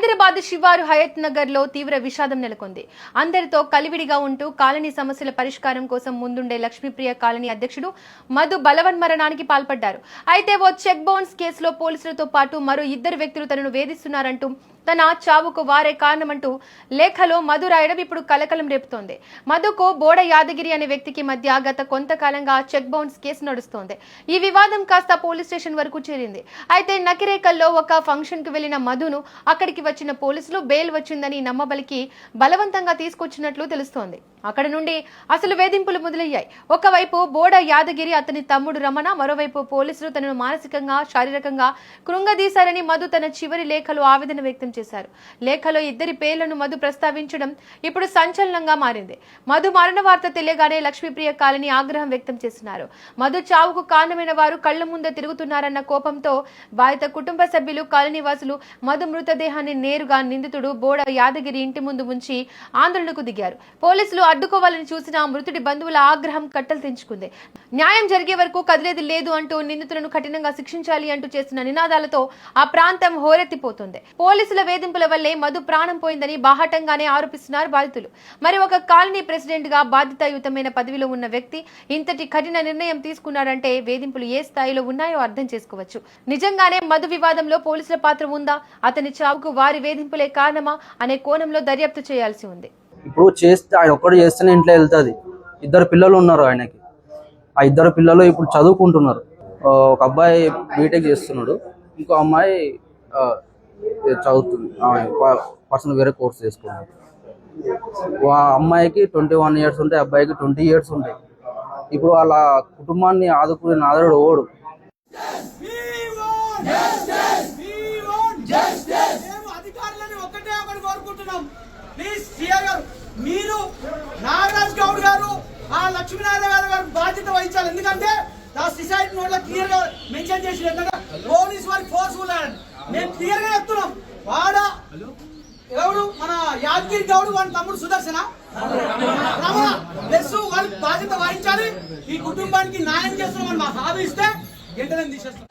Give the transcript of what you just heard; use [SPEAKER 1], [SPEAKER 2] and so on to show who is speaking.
[SPEAKER 1] హైదరాబాద్ శివారు హయత్ నగర్ లో తీవ్ర విషాదం నెలకొంది. అందరితో కలివిడిగా ఉంటూ కాలనీ సమస్యల పరిష్కారం కోసం ముందుండే లక్ష్మీప్రియ కాలనీ అధ్యక్షుడు మధు బలవన్మరణానికి పాల్పడ్డారు. అయితే ఓ చెక్ బౌన్స్ కేసులో పోలీసులతో పాటు మరో 2 వ్యక్తులు తనను వేధిస్తున్నారంటూ తన చావుకు వారే కారణమంటూ లేఖలో మధు రాయడం ఇప్పుడు కలకలం రేపుతోంది. మధుకు బోడ యాదగిరి అనే వ్యక్తికి మధ్య గత కొంతకాలంగా చెక్ బౌన్స్ కేసు నడుస్తోంది. ఈ వివాదం కాస్త పోలీస్ స్టేషన్ వరకు చేరింది. అయితే నకిరేకల్లో ఒక ఫంక్షన్ కు వెళ్లిన మధును అక్కడికి వచ్చిన పోలీసులు బెయిల్ వచ్చిందని నమ్మబలికి బలవంతంగా తీసుకొచ్చినట్లు తెలుస్తోంది. అక్కడ నుండి అసలు వేధింపులు మొదలయ్యాయి. ఒకవైపు బోడ యాదగిరి, అతని తమ్ముడు రమణ, మరోవైపు పోలీసులు తనను మానసికంగా శారీరకంగా కృంగదీశారని మధు తన చివరి లేఖలో ఆవేదన వ్యక్తం చేశారు. లేఖలో 2 పేర్లను మధు ప్రస్తావించడం ఇప్పుడు సంచలనంగా మారింది. మధు మరణ వార్త తెలియగానే లక్ష్మీప్రియ కాలనీ ఆగ్రహం వ్యక్తం చేస్తున్నారు. మధు చావుకు కారణమైన వారు కళ్ల ముందే తిరుగుతున్నారన్న కోపంతో బాధిత కుటుంబ సభ్యులు, కాలనీ వాసులు మధు మృతదేహాన్ని నేరుగా నిందితుడు బోడ యాదగిరి ఇంటి ముందు ఉంచి ఆందోళనకు దిగారు. పోలీసులు అడ్డుకోవాలని చూసిన మృతుడి బంధువుల ఆగ్రహం కట్టలు తెంచుకుంది. న్యాయం జరిగే వరకు కదిలేది లేదు అంటూ నిందితులను కఠినంగా శిక్షించాలి అంటూ చేస్తున్న నినాదాలతో ఆ ప్రాంతం హోరెత్తిపోతుంది. పోలీసుల వేధింపుల వల్లే మధు ప్రాణం పోయిందని బాహాటంగానే ఆరోపిస్తున్నారు బాధితులు. మరి ఒక కాలనీ ప్రెసిడెంట్ గా బాధ్యతాయుతమైన పదవిలో ఉన్న వ్యక్తి ఇంతటి కఠిన నిర్ణయం తీసుకున్నారంటే వేధింపులు ఏ స్థాయిలో ఉన్నాయో అర్థం చేసుకోవచ్చు. నిజంగానే మధు వివాదంలో పోలీసుల పాత్ర ఉందా, అతని చావుకు వారి వేధింపులే కారణమా అనే కోణంలో దర్యాప్తు చేయాల్సి ఉంది.
[SPEAKER 2] ఇప్పుడు చేస్తే ఆయన ఒక్కడు చేస్తేనే ఇంట్లో వెళ్తుంది. 2 పిల్లలు ఉన్నారు ఆయనకి. ఆ 2 పిల్లలు ఇప్పుడు చదువుకుంటున్నారు. ఒక అబ్బాయి బీటెక్ చేస్తున్నాడు, ఇంకో అమ్మాయి చదువుతుంది, పర్సనల్ వేరే కోర్స్ చేసుకున్నాడు. ఆ అమ్మాయికి 21 ఇయర్స్ ఉంటాయి, అబ్బాయికి 20 ఇయర్స్ ఉంటాయి. ఇప్పుడు వాళ్ళ కుటుంబాన్ని ఆదుకునే నాదుడు ఓడు.
[SPEAKER 3] మీరు నాగరాజ్ గౌడ్ గారు, ఆ లక్ష్మీనారాయణ గారు బాధ్యత వహించాలి. ఎందుకంటే ఆ సొసైటీ నోట్లో క్లియర్ గా మెన్షన్ చేసి పోలీస్ వారి ఫోర్స్ఫుల్ అని మేము క్లియర్ గా చెప్తున్నాం. వాడ ఎవడు మన యాదగిరి గౌడ్, వాళ్ళ తమ్ముడు సుదర్శన రమణ ప్లస్ వాళ్ళు బాధ్యత వహించాలి. ఈ కుటుంబానికి న్యాయం చేస్తున్నామని మాకు హామీ ఇస్తే వెంటనే తీసేస్తాం.